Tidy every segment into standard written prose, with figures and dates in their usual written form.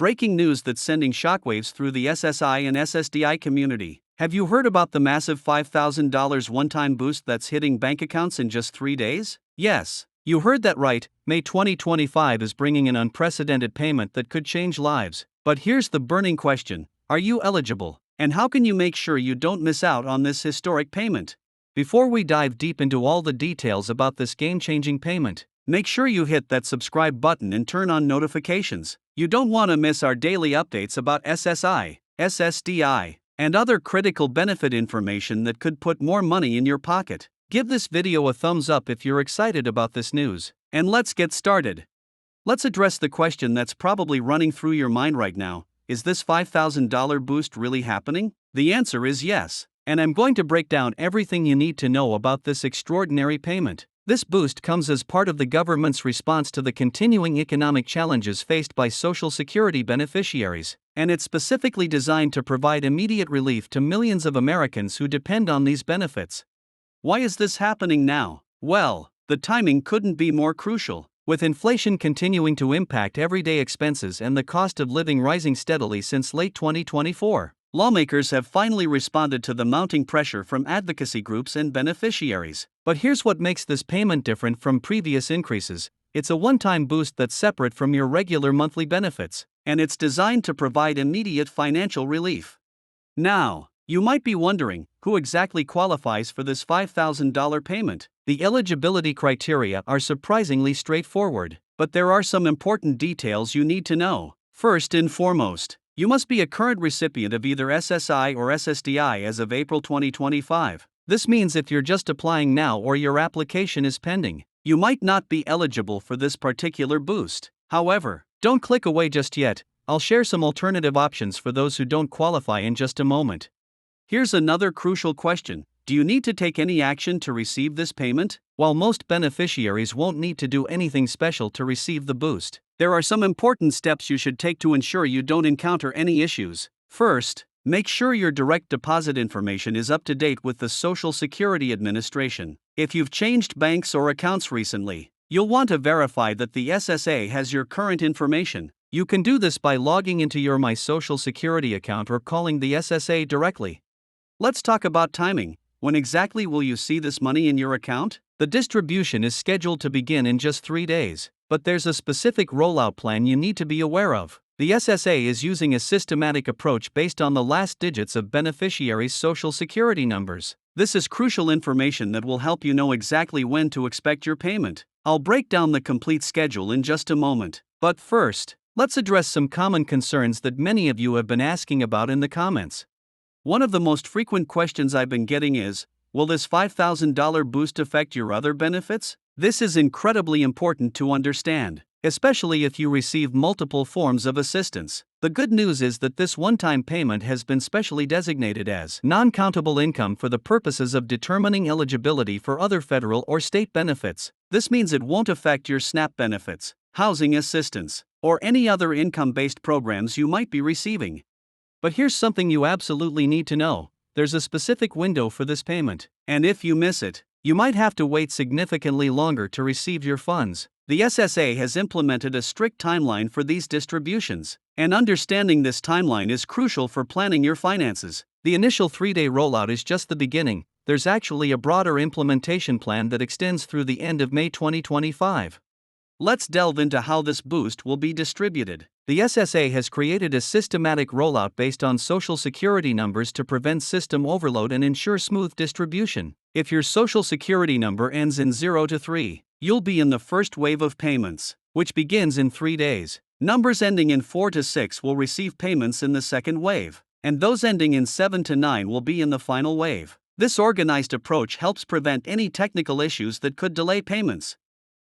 Breaking news that's sending shockwaves through the SSI and SSDI community. Have you heard about the massive $5,000 one-time boost that's hitting bank accounts in just 3 days? Yes, you heard that right. May 2025 is bringing an unprecedented payment that could change lives. But here's the burning question: are you eligible? And how can you make sure you don't miss out on this historic payment? Before we dive deep into all the details about this game-changing payment, make sure you hit that subscribe button and turn on notifications. You don't want to miss our daily updates about SSI, SSDI, and other critical benefit information that could put more money in your pocket. Give this video a thumbs up if you're excited about this news. And let's get started. Let's address the question that's probably running through your mind right now: is this $5,000 boost really happening? The answer is yes, and I'm going to break down everything you need to know about this extraordinary payment. This boost comes as part of the government's response to the continuing economic challenges faced by Social Security beneficiaries, and it's specifically designed to provide immediate relief to millions of Americans who depend on these benefits. Why is this happening now? Well, the timing couldn't be more crucial. With inflation continuing to impact everyday expenses and the cost of living rising steadily since late 2024, lawmakers have finally responded to the mounting pressure from advocacy groups and beneficiaries. But here's what makes this payment different from previous increases: it's a one-time boost that's separate from your regular monthly benefits, and it's designed to provide immediate financial relief. Now, you might be wondering, who exactly qualifies for this $5,000 payment? The eligibility criteria are surprisingly straightforward, but there are some important details you need to know. First and foremost, you must be a current recipient of either SSI or SSDI as of April 2025. This means if you're just applying now or your application is pending, you might not be eligible for this particular boost. However, don't click away just yet. I'll share some alternative options for those who don't qualify in just a moment. Here's another crucial question: do you need to take any action to receive this payment? While most beneficiaries won't need to do anything special to receive the boost, there are some important steps you should take to ensure you don't encounter any issues. First, make sure your direct deposit information is up to date with the Social Security Administration. If you've changed banks or accounts recently, you'll want to verify that the SSA has your current information. You can do this by logging into your My Social Security account or calling the SSA directly. Let's talk about timing. When exactly will you see this money in your account? The distribution is scheduled to begin in just 3 days, but there's a specific rollout plan you need to be aware of. The SSA is using a systematic approach based on the last digits of beneficiaries' Social Security numbers. This is crucial information that will help you know exactly when to expect your payment. I'll break down the complete schedule in just a moment. But first, let's address some common concerns that many of you have been asking about in the comments. One of the most frequent questions I've been getting is, will this $5,000 boost affect your other benefits? This is incredibly important to understand, especially if you receive multiple forms of assistance. The good news is that this one-time payment has been specially designated as non-countable income for the purposes of determining eligibility for other federal or state benefits. This means it won't affect your SNAP benefits, housing assistance, or any other income-based programs you might be receiving. But here's something you absolutely need to know: there's a specific window for this payment, and if you miss it, you might have to wait significantly longer to receive your funds. The SSA has implemented a strict timeline for these distributions, and understanding this timeline is crucial for planning your finances. The initial 3-day rollout is just the beginning. There's actually a broader implementation plan that extends through the end of May 2025. Let's delve into how this boost will be distributed. The SSA has created a systematic rollout based on Social Security numbers to prevent system overload and ensure smooth distribution. If your Social Security number ends in 0 to 3, you'll be in the first wave of payments, which begins in 3 days. Numbers ending in 4 to 6 will receive payments in the second wave, and those ending in 7 to 9 will be in the final wave. This organized approach helps prevent any technical issues that could delay payments.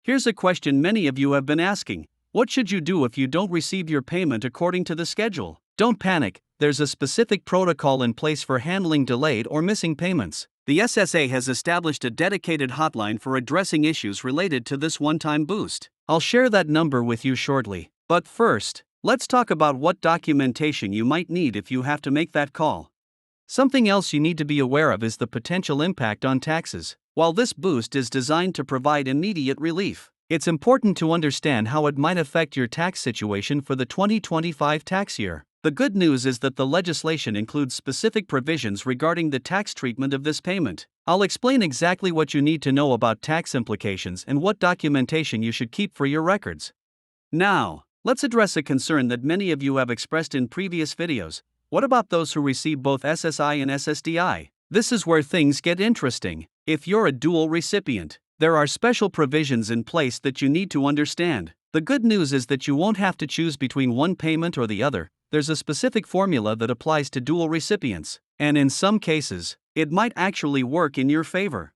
Here's a question many of you have been asking: what should you do if you don't receive your payment according to the schedule? Don't panic, there's a specific protocol in place for handling delayed or missing payments. The SSA has established a dedicated hotline for addressing issues related to this one-time boost. I'll share that number with you shortly. But first, let's talk about what documentation you might need if you have to make that call. Something else you need to be aware of is the potential impact on taxes. While this boost is designed to provide immediate relief, it's important to understand how it might affect your tax situation for the 2025 tax year. The good news is that the legislation includes specific provisions regarding the tax treatment of this payment. I'll explain exactly what you need to know about tax implications and what documentation you should keep for your records. Now, let's address a concern that many of you have expressed in previous videos. What about those who receive both SSI and SSDI? This is where things get interesting. If you're a dual recipient, there are special provisions in place that you need to understand. The good news is that you won't have to choose between one payment or the other. There's a specific formula that applies to dual recipients, and in some cases, it might actually work in your favor.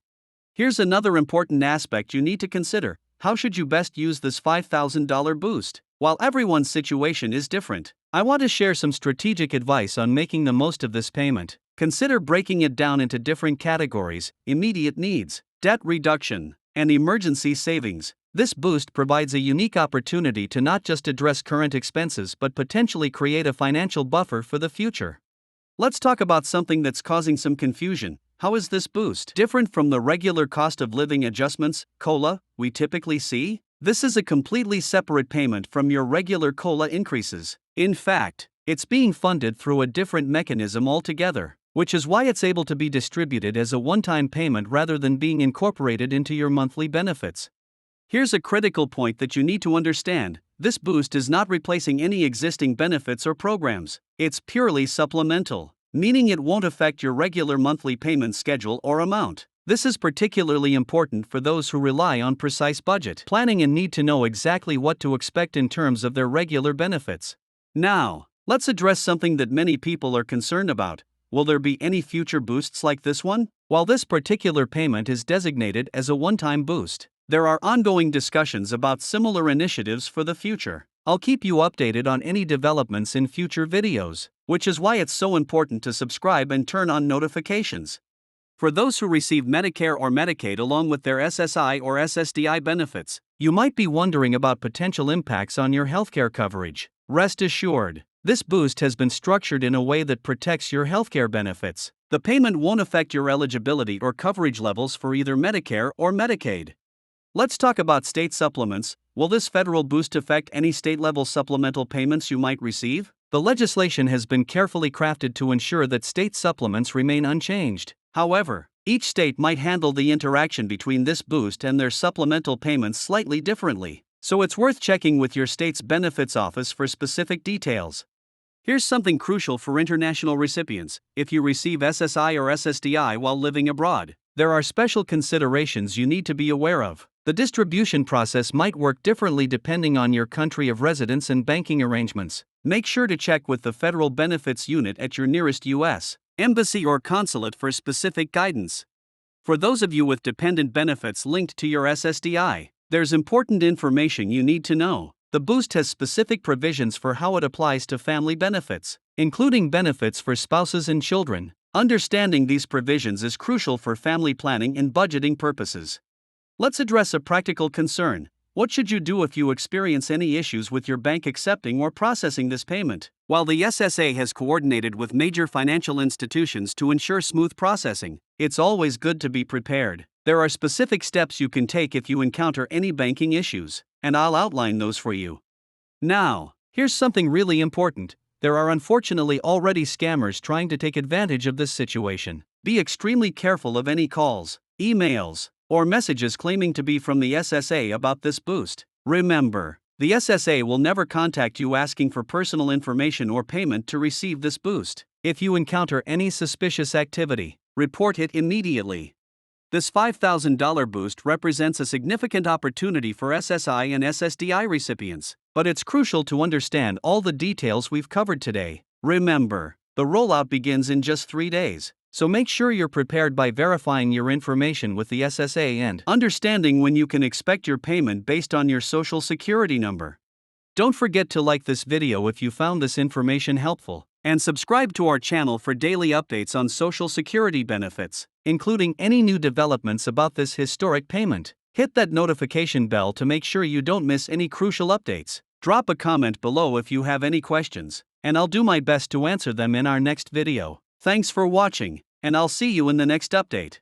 Here's another important aspect you need to consider. How should you best use this $5,000 boost? While everyone's situation is different, I want to share some strategic advice on making the most of this payment. Consider breaking it down into different categories: immediate needs, debt reduction, and emergency savings. This boost provides a unique opportunity to not just address current expenses but potentially create a financial buffer for the future. Let's talk about something that's causing some confusion. How is this boost different from the regular cost of living adjustments, COLA, we typically see? This is a completely separate payment from your regular COLA increases. In fact, it's being funded through a different mechanism altogether, which is why it's able to be distributed as a one-time payment rather than being incorporated into your monthly benefits. Here's a critical point that you need to understand. This boost is not replacing any existing benefits or programs. It's purely supplemental, meaning it won't affect your regular monthly payment schedule or amount. This is particularly important for those who rely on precise budget planning and need to know exactly what to expect in terms of their regular benefits. Now, let's address something that many people are concerned about. Will there be any future boosts like this one? While this particular payment is designated as a one-time boost, there are ongoing discussions about similar initiatives for the future. I'll keep you updated on any developments in future videos, which is why it's so important to subscribe and turn on notifications. For those who receive Medicare or Medicaid along with their SSI or SSDI benefits, you might be wondering about potential impacts on your healthcare coverage. Rest assured, this boost has been structured in a way that protects your healthcare benefits. The payment won't affect your eligibility or coverage levels for either Medicare or Medicaid. Let's talk about state supplements. Will this federal boost affect any state-level supplemental payments you might receive? The legislation has been carefully crafted to ensure that state supplements remain unchanged. However, each state might handle the interaction between this boost and their supplemental payments slightly differently, so it's worth checking with your state's benefits office for specific details. Here's something crucial for international recipients. If you receive SSI or SSDI while living abroad, there are special considerations you need to be aware of. The distribution process might work differently depending on your country of residence and banking arrangements. Make sure to check with the Federal Benefits Unit at your nearest U.S. embassy or consulate for specific guidance. For those of you with dependent benefits linked to your SSDI, there's important information you need to know. The boost has specific provisions for how it applies to family benefits, including benefits for spouses and children. Understanding these provisions is crucial for family planning and budgeting purposes. Let's address a practical concern. What should you do if you experience any issues with your bank accepting or processing this payment? While the SSA has coordinated with major financial institutions to ensure smooth processing, it's always good to be prepared. There are specific steps you can take if you encounter any banking issues, and I'll outline those for you. Now, here's something really important. There are unfortunately already scammers trying to take advantage of this situation. Be extremely careful of any calls, emails, or messages claiming to be from the SSA about this boost. Remember, the SSA will never contact you asking for personal information or payment to receive this boost. If you encounter any suspicious activity, report it immediately. This $5,000 boost represents a significant opportunity for SSI and SSDI recipients, but it's crucial to understand all the details we've covered today. Remember, the rollout begins in just 3 days, so make sure you're prepared by verifying your information with the SSA and understanding when you can expect your payment based on your Social Security number. Don't forget to like this video if you found this information helpful, and subscribe to our channel for daily updates on Social Security benefits, including any new developments about this historic payment. Hit that notification bell to make sure you don't miss any crucial updates. Drop a comment below if you have any questions, and I'll do my best to answer them in our next video. Thanks for watching, and I'll see you in the next update.